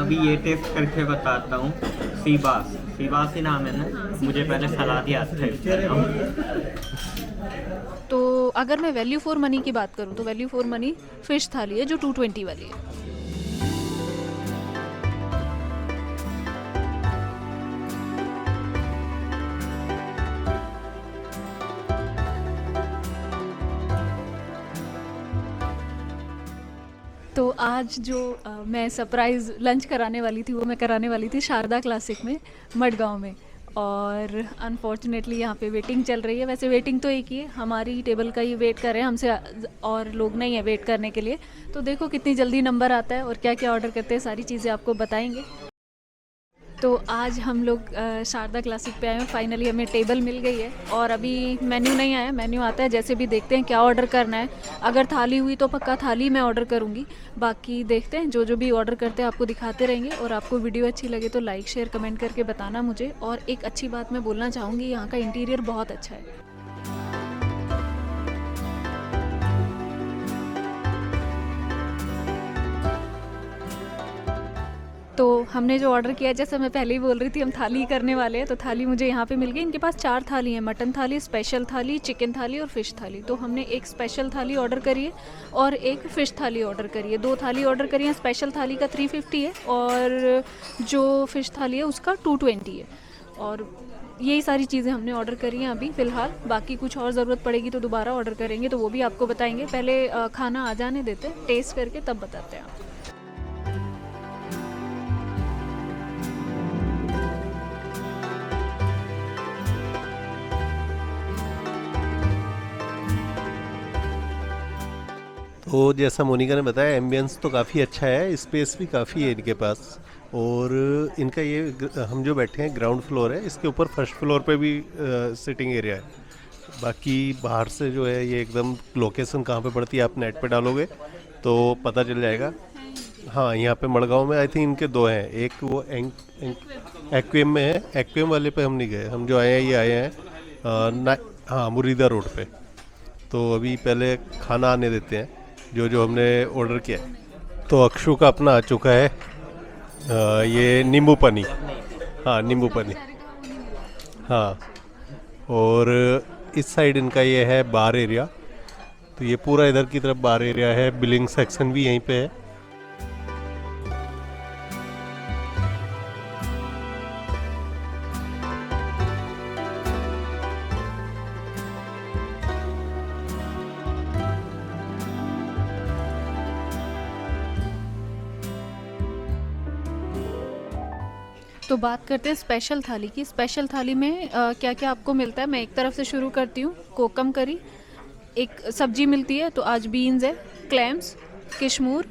अभी ये टेस्ट करके बताता हूँ। सीबास ही नाम है ना, मुझे पहले सलाद याद था। तो अगर मैं वैल्यू फॉर मनी की बात करूँ तो वैल्यू फॉर मनी फ़िश थाली है जो 220 वाली है। तो आज जो मैं सरप्राइज़ लंच कराने वाली थी वो मैं कराने वाली थी शारदा क्लासिक में, मडगांव में। और अनफॉर्चुनेटली यहाँ पे वेटिंग चल रही है। वैसे वेटिंग तो एक ही है, हमारी टेबल का ही वेट कर रहे हैं, हमसे और लोग नहीं है वेट करने के लिए। तो देखो कितनी जल्दी नंबर आता है और क्या क्या ऑर्डर करते हैं, सारी चीज़ें आपको बताएंगे। तो आज हम लोग शारदा क्लासिक पे आए हैं, फाइनली हमें टेबल मिल गई है। और अभी मेन्यू नहीं आया, मेन्यू आता है जैसे भी देखते हैं क्या ऑर्डर करना है। अगर थाली हुई तो पक्का थाली मैं ऑर्डर करूँगी, बाकी देखते हैं जो जो भी ऑर्डर करते हैं आपको दिखाते रहेंगे। और आपको वीडियो अच्छी लगे तो लाइक शेयर कमेंट करके बताना मुझे। और एक अच्छी बात मैं बोलना चाहूँगी, यहाँ का इंटीरियर बहुत अच्छा है। तो हमने जो ऑर्डर किया, जैसे मैं पहले ही बोल रही थी हम थाली करने वाले हैं, तो थाली मुझे यहाँ पे मिल गई। इनके पास 4 थाली हैं, मटन थाली, स्पेशल थाली, चिकन थाली और फ़िश थाली। तो हमने एक स्पेशल थाली ऑर्डर करी है और एक फ़िश थाली ऑर्डर करी है। 2 थाली ऑर्डर करी है, स्पेशल थाली का 350 है और जो फ़िश थाली है उसका 220 है। और यही सारी चीज़ें हमने ऑर्डर करी हैं अभी फ़िलहाल। बाकी कुछ और ज़रूरत पड़ेगी तो दोबारा ऑर्डर करेंगे, तो वो भी आपको बताएंगे। पहले खाना आ जाने देते हैं, टेस्ट करके तब बताते हैं आपको। तो जैसा मोनिका ने बताया, एम्बियंस तो काफ़ी अच्छा है, स्पेस भी काफ़ी है इनके पास। और इनका ये हम जो बैठे हैं ग्राउंड फ्लोर है, इसके ऊपर फर्स्ट फ्लोर पे भी सिटिंग एरिया है। बाकी बाहर से जो है ये एकदम लोकेशन कहाँ पे पड़ती है आप नेट पे डालोगे तो पता चल जाएगा। हाँ, यहाँ पे मड़गांव में आई थिंक इनके 2 हैं, एक वो एक्वेम में है। एक्वेम वाले पे हम नहीं गए, हम जो आए हैं ये आए हैं हाँ, मुरीदा रोड पे। तो अभी पहले खाना आने देते हैं जो जो हमने ऑर्डर किया है। तो अक्षु का अपना आ चुका है ये नींबू पानी। हाँ, नींबू पानी। हाँ, और इस साइड इनका ये है बार एरिया। तो ये पूरा इधर की तरफ बार एरिया है, बिलिंग सेक्शन भी यहीं पे है। तो बात करते हैं स्पेशल थाली की। स्पेशल थाली में क्या क्या आपको मिलता है, मैं एक तरफ से शुरू करती हूँ। कोकम करी, एक सब्जी मिलती है, तो आज बीन्स है, क्लैम्स, किशमूर,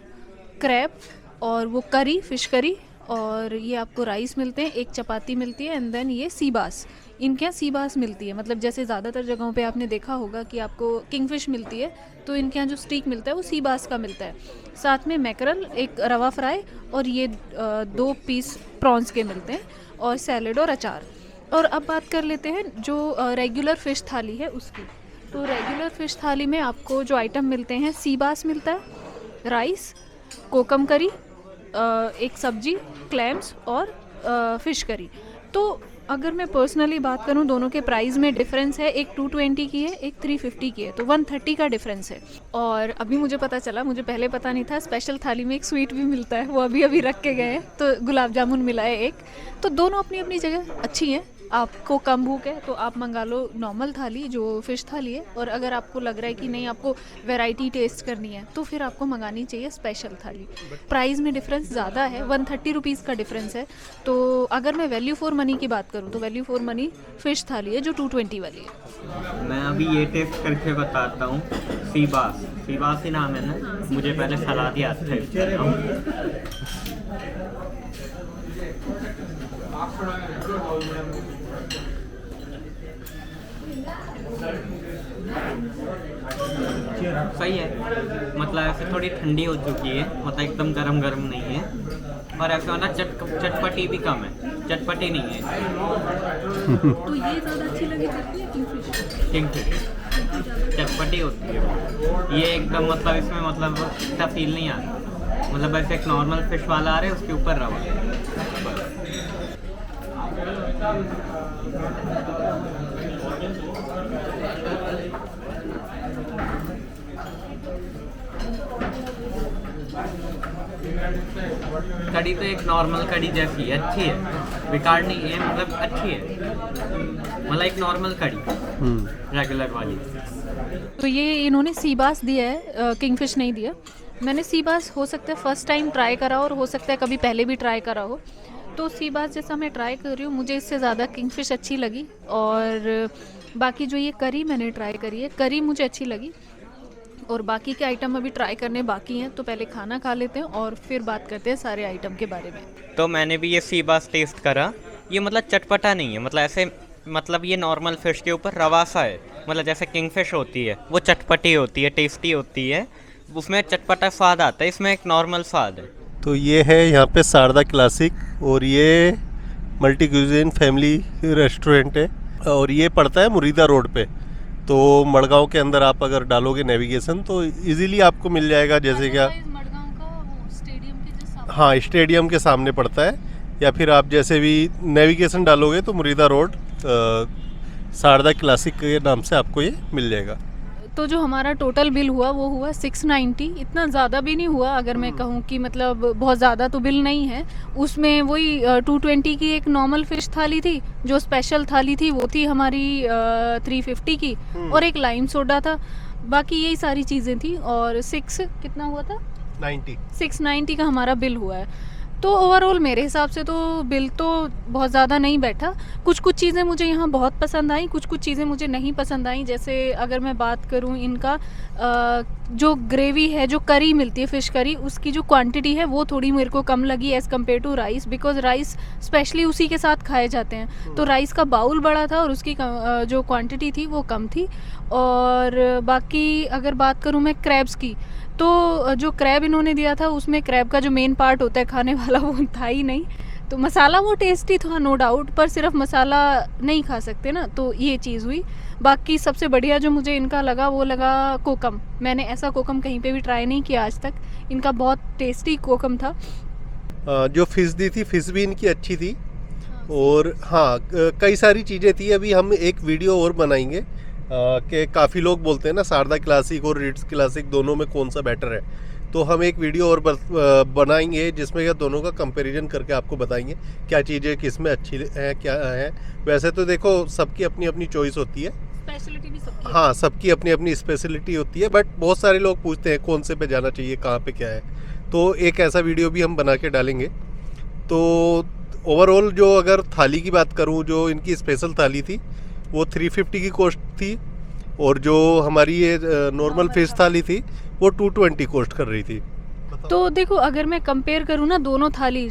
क्रैब और वो करी, फ़िश करी। और ये आपको राइस मिलते हैं, एक चपाती मिलती है एंड देन ये सीबास। इनके यहाँ सीबास मिलती है, मतलब जैसे ज़्यादातर जगहों पे आपने देखा होगा कि आपको किंगफिश मिलती है, तो इनके यहाँ जो स्टीक मिलता है वो सीबास का मिलता है। साथ में मैकरल, एक रवा फ्राई और ये 2 पीस प्रॉन्स के मिलते हैं और सैलेड और अचार। और अब बात कर लेते हैं जो रेगुलर फ़िश थाली है उसकी। तो रेगुलर फ़िश थाली में आपको जो आइटम मिलते हैं, सीबास मिलता है, राइस, कोकम करी, एक सब्जी, क्लैम्स और फ़िश करी। तो अगर मैं पर्सनली बात करूं, दोनों के प्राइस में डिफरेंस है, एक 220 की है, एक 350 की है, तो 130 का डिफरेंस है। और अभी मुझे पता चला, मुझे पहले पता नहीं था, स्पेशल थाली में एक स्वीट भी मिलता है, वो अभी अभी रख के गए हैं, तो गुलाब जामुन मिला है एक। तो दोनों अपनी अपनी जगह अच्छी हैं। आपको कम भूख है तो आप मंगा लो नॉर्मल थाली जो फ़िश थाली है, और अगर आपको लग रहा है कि नहीं आपको वैरायटी टेस्ट करनी है तो फिर आपको मंगानी चाहिए स्पेशल थाली। प्राइस में डिफरेंस ज़्यादा है, 130 रुपीज़ का डिफरेंस है। तो अगर मैं वैल्यू फॉर मनी की बात करूँ तो वैल्यू फॉर मनी फ़िश थाली है जो 220 वाली है। मैं अभी ये टेस्ट करके बताता हूँ। सीबास ही नाम है ना, मुझे पहले सलाद याद था। सही है, मतलब ऐसे थोड़ी ठंडी हो चुकी है, मतलब एकदम गरम गरम नहीं है। और ऐसा मतलब चटपटी भी कम है, चटपटी नहीं है। तो ये ज़्यादा अच्छी लगी किंगफिश चटपटी होती है, ये एकदम मतलब इसमें मतलब इतना फील नहीं आता। मतलब ऐसे एक नॉर्मल फिश वाला आ रहा है, उसके ऊपर रवा। कड़ी तो एक नॉर्मल कड़ी जैसी है, अच्छी है, बेकार नहीं है, मतलब अच्छी है, मतलब एक नॉर्मल कड़ी रेगुलर वाली। तो ये इन्होंने सी बास दिया है, किंगफिश नहीं दिया। मैंने सी बास हो सकता है फर्स्ट टाइम ट्राई करा और हो सकता है कभी पहले भी ट्राई करा हो। तो सी बास जैसा मैं ट्राई कर रही हूँ, मुझे इससे ज़्यादा किंगफिश अच्छी लगी। और बाकी जो ये करी मैंने ट्राई करी है, करी मुझे अच्छी लगी। और बाकी के आइटम अभी ट्राई करने बाकी हैं, तो पहले खाना खा लेते हैं और फिर बात करते हैं सारे आइटम के बारे में। तो मैंने भी ये सी बास टेस्ट करा। ये मतलब चटपटा नहीं है, मतलब ऐसे, मतलब ये नॉर्मल फिश के ऊपर रवा सा है। मतलब जैसे किंगफिश होती है वो चटपटी होती है, टेस्टी होती है, उसमें चटपटा स्वाद आता है, इसमें एक नॉर्मल स्वाद है। तो ये है यहाँ पे शारदा क्लासिक, और ये मल्टी क्यूजिन फैमिली रेस्टोरेंट है, और ये पड़ता है मुरीदा रोड पे। तो मड़गांव के अंदर आप अगर डालोगे नेविगेशन तो इजीली आपको मिल जाएगा। जैसे क्या, हाँ, स्टेडियम के सामने पड़ता है, या फिर आप जैसे भी नेविगेशन डालोगे तो मुरीदा रोड शारदा क्लासिक के नाम से आपको ये मिल जाएगा। तो जो हमारा टोटल बिल हुआ वो हुआ 690। इतना ज़्यादा भी नहीं हुआ, अगर मैं कहूँ कि मतलब बहुत ज़्यादा तो बिल नहीं है। उसमें वही 220 की एक नॉर्मल फ़िश थाली थी, जो स्पेशल थाली थी वो थी हमारी 350 की, और एक लाइम सोडा था। बाकी यही सारी चीज़ें थी, और कितना हुआ था, 690 का हमारा बिल हुआ है। तो ओवरऑल मेरे हिसाब से तो बिल तो बहुत ज़्यादा नहीं बैठा। कुछ कुछ चीज़ें मुझे यहाँ बहुत पसंद आई, कुछ कुछ चीज़ें मुझे नहीं पसंद आई। जैसे अगर मैं बात करूँ इनका जो ग्रेवी है, जो करी मिलती है फ़िश करी, उसकी जो क्वांटिटी है वो थोड़ी मेरे को कम लगी as compared to rice, because rice specially उसी के साथ खाए जाते हैं। तो राइस का बाउल बड़ा था और उसकी जो क्वांटिटी थी वो कम थी। और बाकी अगर बात करूँ मैं क्रैब्स की, तो जो क्रैब इन्होंने दिया था उसमें क्रैब का जो मेन पार्ट होता है खाने वाला वो था ही नहीं। तो मसाला वो टेस्टी था नो डाउट, पर सिर्फ मसाला नहीं खा सकते ना, तो ये चीज़ हुई। बाकी सबसे बढ़िया जो मुझे इनका लगा वो लगा कोकम। मैंने ऐसा कोकम कहीं पे भी ट्राई नहीं किया आज तक। इनका बहुत टेस्टी कोकम था। जो फिश दी थी, फिश भी इनकी अच्छी थी। और हाँ, कई सारी चीज़ें थी। अभी हम एक वीडियो और बनाएंगे कि काफ़ी लोग बोलते हैं ना शारदा क्लासिक और रिट्स क्लासिक दोनों में कौन सा बेटर है। तो हम एक वीडियो और बनाएंगे जिसमें क्या दोनों का कंपैरिजन करके आपको बताएंगे क्या चीज़ें किस में अच्छी है क्या है। वैसे तो देखो सबकी अपनी अपनी चॉइस होती है, स्पेशलिटी भी सबकी। हाँ, सबकी अपनी अपनी स्पेशलिटी होती है, बट बहुत सारे लोग पूछते हैं कौन से पे जाना चाहिए, कहाँ पे क्या है। तो एक ऐसा वीडियो भी हम बना के डालेंगे। तो ओवरऑल जो अगर थाली की बात करूँ, जो इनकी स्पेशल थाली थी वो 350 की कॉस्ट थी, और जो हमारी ये नॉर्मल फिश थाली थी वो 220 कॉस्ट कर रही थी। तो देखो अगर मैं कंपेयर करूँ ना दोनों थाली,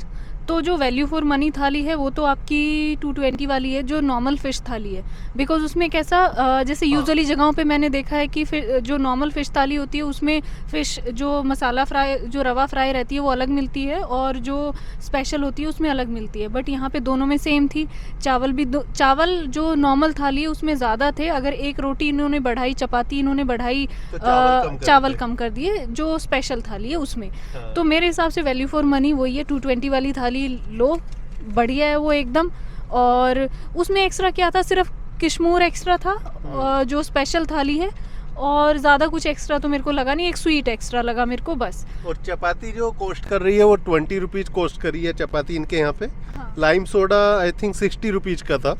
तो जो वैल्यू फॉर मनी थाली है वो तो आपकी 220 वाली है, जो नॉर्मल फ़िश थाली है। बिकॉज उसमें कैसा जैसे यूजुअली जगहों पे मैंने देखा है कि जो नॉर्मल फ़िश थाली होती है उसमें फ़िश जो मसाला फ्राई, जो रवा फ्राई रहती है वो अलग मिलती है, और जो स्पेशल होती है उसमें अलग मिलती है। बट यहाँ पे दोनों में सेम थी। चावल भी चावल जो नॉर्मल थाली है उसमें ज़्यादा थे। अगर एक रोटी इन्होंने बढ़ाई, चपाती इन्होंने बढ़ाई, तो चावल कम कर दिए जो स्पेशल थाली है उसमें। तो मेरे हिसाब से वैल्यू फॉर मनी वही है, 220 वाली थाली लो, बढ़िया है वो एकदम। और उसमें एक्स्ट्रा क्या था, सिर्फ किशमूर एक्स्ट्रा था जो स्पेशल थाली है, और ज़्यादा कुछ एक्स्ट्रा तो मेरे को लगा नहीं। एक स्वीट एक्स्ट्रा लगा मेरे को बस। और चपाती जो कॉस्ट कर रही है वो 20 रुपीज़ कॉस्ट कर रही है चपाती इनके यहाँ पे। हाँ। Lime soda I think 60 rupees का था,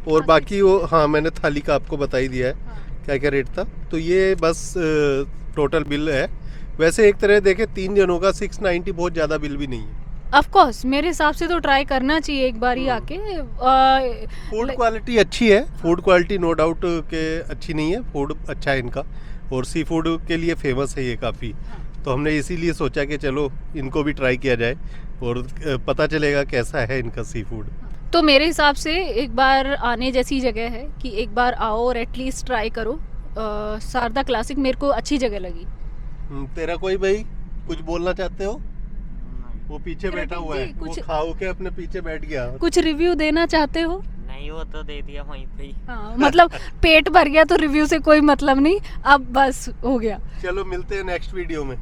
और बाकी वो, हाँ, मैंने थाली का आपको बता ही दिया है। हाँ। क्या क्या रेट था। तो ये बस टोटल बिल है। वैसे एक तरह देखे 3 जनों का 690 बहुत ज़्यादा बिल भी नहीं है। ऑफ कोर्स मेरे हिसाब से तो ट्राई करना चाहिए एक बार ही आके। फूड क्वालिटी अच्छी है, फूड क्वालिटी नो डाउट के अच्छी नहीं है, फूड अच्छा है इनका, और सी फूड के लिए फेमस है ये काफ़ी। तो हमने इसीलिए सोचा कि चलो इनको भी ट्राई किया जाए और पता चलेगा कैसा है इनका सी फूड। तो मेरे हिसाब से एक बार आने जैसी जगह है कि एक बार आओ और एटलीस्ट ट्राई करो। शारदा क्लासिक मेरे को अच्छी जगह लगी। तेरा कोई भाई कुछ बोलना चाहते हो? वो पीछे बैठा हुआ है, वो खाओ के अपने पीछे बैठ गया। कुछ रिव्यू देना चाहते हो? नहीं, वो तो दे दिया वहीं पे ही। हाँ, मतलब पेट भर गया तो रिव्यू से कोई मतलब नहीं, अब बस हो गया। चलो मिलते हैं नेक्स्ट वीडियो में।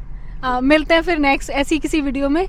मिलते हैं फिर नेक्स्ट ऐसी किसी वीडियो में।